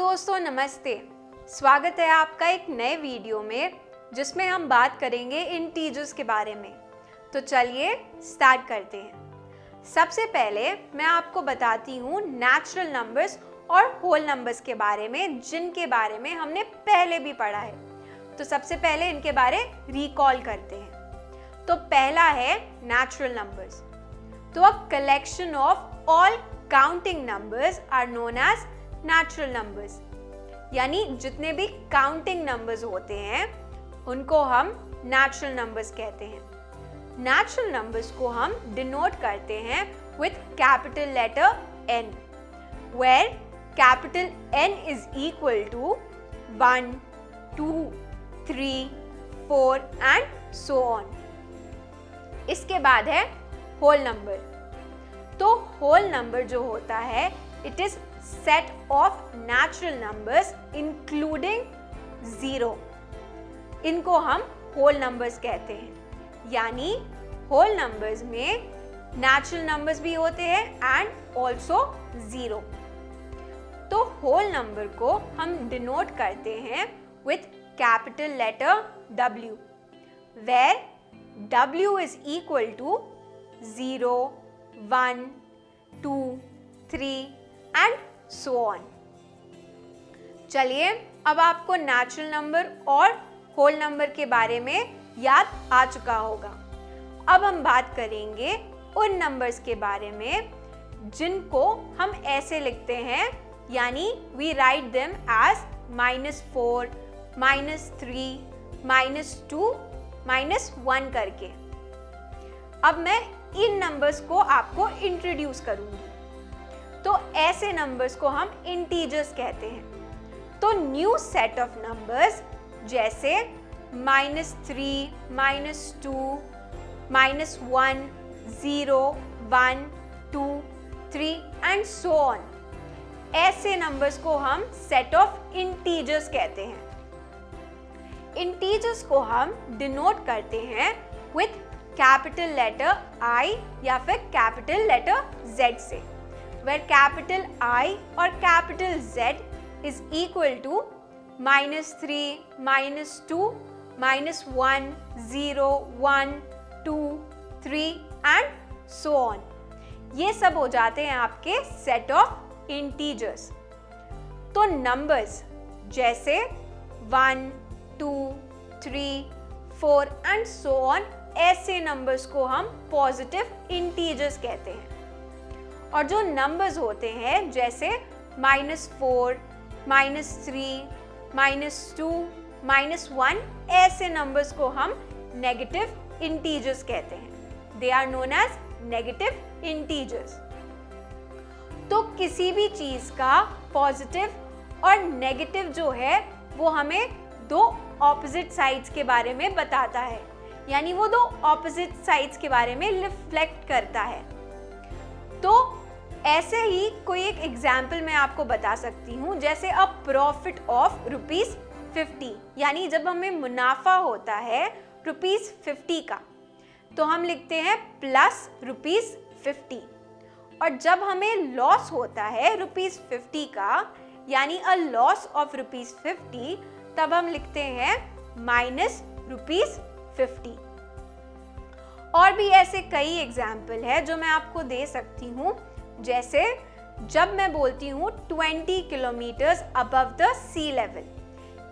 दोस्तों नमस्ते। स्वागत है आपका एक नए वीडियो में जिसमें हम बात करेंगे इंटीजर्स के बारे में। तो चलिए स्टार्ट करते हैं। सबसे पहले मैं आपको बताती हूँ नेचुरल नंबर्स और होल नंबर्स के बारे में, जिनके बारे में हमने पहले भी पढ़ा है। तो सबसे पहले इनके बारे रिकॉल करते हैं। तो पहला है नेचुरल नंबर्स। तो a collection of all counting numbers are known as natural numbers, यानी जितने भी काउंटिंग नंबर्स होते हैं उनको हम नेचुरल नंबर्स कहते हैं। नेचुरल नंबर्स को हम डिनोट करते हैं with capital letter n, where capital N is equal to 1, 2, 3, 4 and so on. इसके बाद है होल नंबर। तो होल नंबर जो होता है it is set of natural numbers including 0। इनको हम whole numbers कहते हैं, यानी whole numbers में natural numbers भी होते हैं and also 0। तो whole number को हम denote करते हैं with capital letter W, where W is equal to 0, 1, 2, 3 and so on. चलिए अब आपको नेचुरल नंबर और होल नंबर के बारे में याद आ चुका होगा। अब हम बात करेंगे उन नंबर्स के बारे में जिनको हम ऐसे लिखते हैं, यानी वी राइट देम एज -4, -3, -2, -1 करके। अब मैं इन नंबर्स को आपको इंट्रोड्यूस करूंगी। तो ऐसे नंबर्स को हम इंटीजर्स कहते हैं। तो न्यू सेट ऑफ नंबर्स जैसे -3, -2, -1, 0, 1, 2, 3 एंड सो ऑन, ऐसे नंबर्स को हम सेट ऑफ इंटीजर्स कहते हैं। इंटीजर्स को हम डिनोट करते हैं विथ कैपिटल लेटर I या फिर कैपिटल लेटर Z से, where capital I or capital Z is equal to -3, -2, -1, 0, 1, 2, 3 and so on। ये सब हो जाते हैं आपके set of integers। तो numbers जैसे 1, 2, 3, 4 and so on, ऐसे numbers को हम positive integers कहते हैं। और जो नंबर्स होते हैं जैसे -4, -3, -2, -1, ऐसे नंबर्स को हम नेगेटिव इंटीजर्स कहते हैं। They are known as negative integers. तो किसी भी चीज का पॉजिटिव और नेगेटिव जो है वो हमें दो ऑपोजिट साइड्स के बारे में बताता है, यानी वो दो ऑपोजिट साइड्स के बारे में रिफ्लेक्ट करता है। तो ऐसे ही कोई एक एग्जाम्पल मैं आपको बता सकती हूँ, जैसे अ प्रॉफिट ऑफ ₹50, यानी जब हमें मुनाफा होता है ₹50 का तो हम लिखते हैं +50। और जब हमें लॉस होता है ₹50 का, यानी अ लॉस ऑफ ₹50, तब हम लिखते हैं -50। और भी ऐसे कई एग्जाम्पल है जो मैं आपको दे सकती हूँ, जैसे जब मैं बोलती हूँ 20 kilometres above the sea level,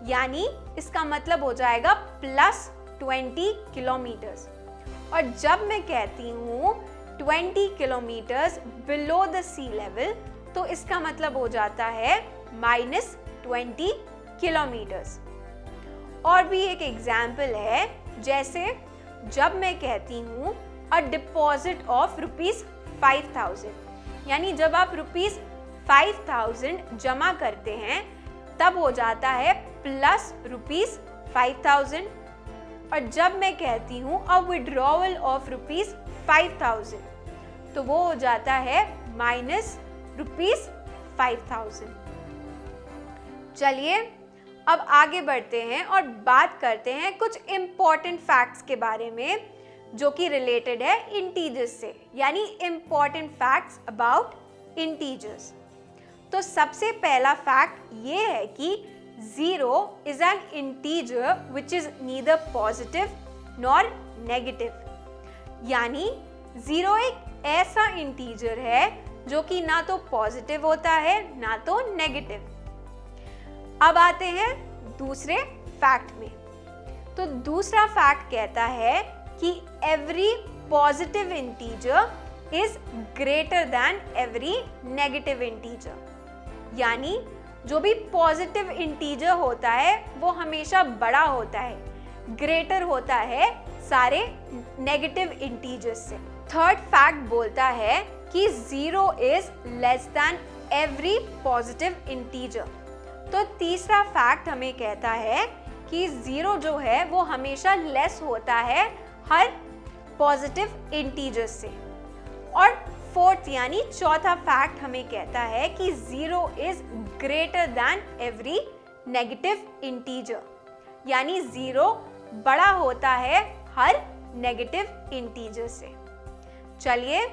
यानी इसका मतलब हो जाएगा +20 किलोमीटर्स। और जब मैं कहती हूँ 20 kilometres below the sea level, तो इसका मतलब हो जाता है -20 किलोमीटर्स। और भी एक एग्जाम्पल है, जैसे जब मैं कहती हूँ अ डिपॉजिट ऑफ ₹5000, यानी जब आप ₹5000 जमा करते हैं तब हो जाता है +5000। और जब मैं कहती हूँ अ विड्रॉवल ऑफ ₹5000, तो वो हो जाता है -5000। चलिए अब आगे बढ़ते हैं और बात करते हैं कुछ इम्पॉर्टेंट फैक्ट्स के बारे में जो कि रिलेटेड है इंटीजर्स से, यानी इम्पॉर्टेंट फैक्ट्स अबाउट इंटीजर्स। तो सबसे पहला फैक्ट ये है कि 0 is an integer which is neither positive nor negative. यानी 0 एक ऐसा इंटीजर है जो कि ना तो पॉजिटिव होता है ना तो नेगेटिव। अब आते हैं दूसरे फैक्ट में। तो दूसरा फैक्ट कहता है कि every positive integer is greater than every negative integer. यानी जो भी पॉजिटिव इंटीजर होता है वो हमेशा बड़ा होता है, ग्रेटर होता है सारे नेगेटिव इंटीजर्स से। थर्ड फैक्ट बोलता है कि 0 is less than every positive integer. तो तीसरा फैक्ट हमें कहता है कि 0 जो है वो हमेशा लेस होता है हर पॉजिटिव इंटीजर से। और फोर्थ यानी चौथा फैक्ट हमें कहता है कि 0 is greater than every negative integer. यानी 0 बड़ा होता है हर नेगेटिव इंटीजर से। चलिए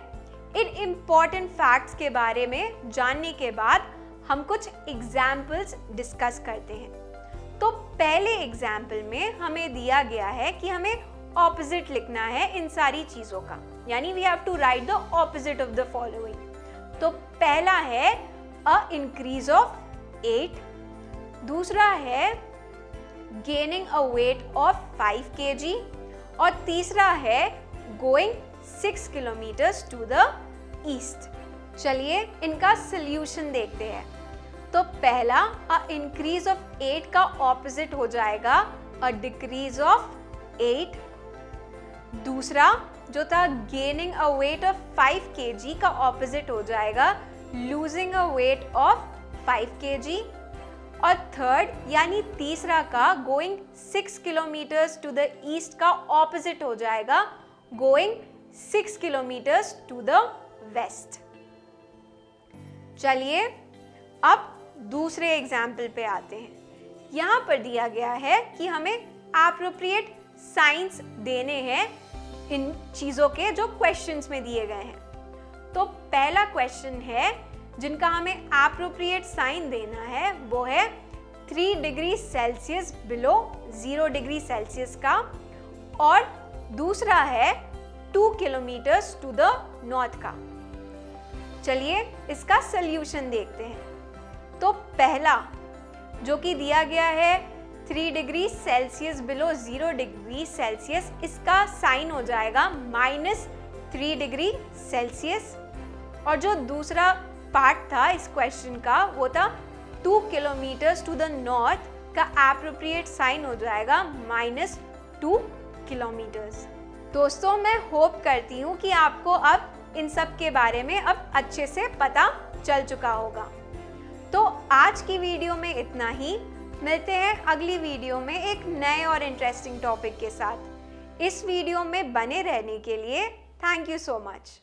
इन इम्पॉर्टेंट फैक्ट्स के बारे में जानने के बाद हम कुछ एग्जाम्पल्स डिस्कस करते हैं। तो पहले एग्जाम्पल में हमें दिया गया है कि हमें ऑपोजिट लिखना है इन सारी चीज़ों का, यानी we have to write the opposite of the following. तो पहला है अ इंक्रीज ऑफ 8, दूसरा है gaining a weight of 5 kg और तीसरा है going 6 kilometres to the east. चलिए इनका सल्यूशन देखते हैं। तो पहला अ इंक्रीज ऑफ 8 का ऑपोजिट हो जाएगा अ डिक्रीज ऑफ 8। दूसरा जो था gaining a weight of 5 kg का ऑपोजिट हो जाएगा losing a weight of 5 kg। और थर्ड यानी तीसरा का going 6 kilometres to the east का ऑपोजिट हो जाएगा going 6 kilometres to the west. चलिए अब दूसरे एग्जाम्पल पे आते हैं। यहाँ पर दिया गया है कि हमें एप्रोप्रिएट साइंस देने हैं इन चीज़ों के जो क्वेश्चंस में दिए गए हैं। तो पहला क्वेश्चन है जिनका हमें एप्रोप्रिएट साइन देना है वो है 3 degree Celsius below 0 degree Celsius का, और दूसरा है 2 किलोमीटर्स टू द नॉर्थ का। चलिए इसका सल्यूशन देखते हैं। तो पहला जो कि दिया गया है 3 degree Celsius below 0 degree Celsius, इसका साइन हो जाएगा -3 डिग्री सेल्सियस। और जो दूसरा पार्ट था इस क्वेश्चन का वो था 2 किलोमीटर्स टू द नॉर्थ का एप्रोप्रिएट साइन हो जाएगा -2 किलोमीटर्स। दोस्तों मैं होप करती हूँ कि आपको अब इन सब के बारे में अब अच्छे से पता चल चुका होगा। तो आज की वीडियो में इतना ही। मिलते हैं अगली वीडियो में एक नए और इंटरेस्टिंग टॉपिक के साथ। इस वीडियो में बने रहने के लिए थैंक यू सो मच।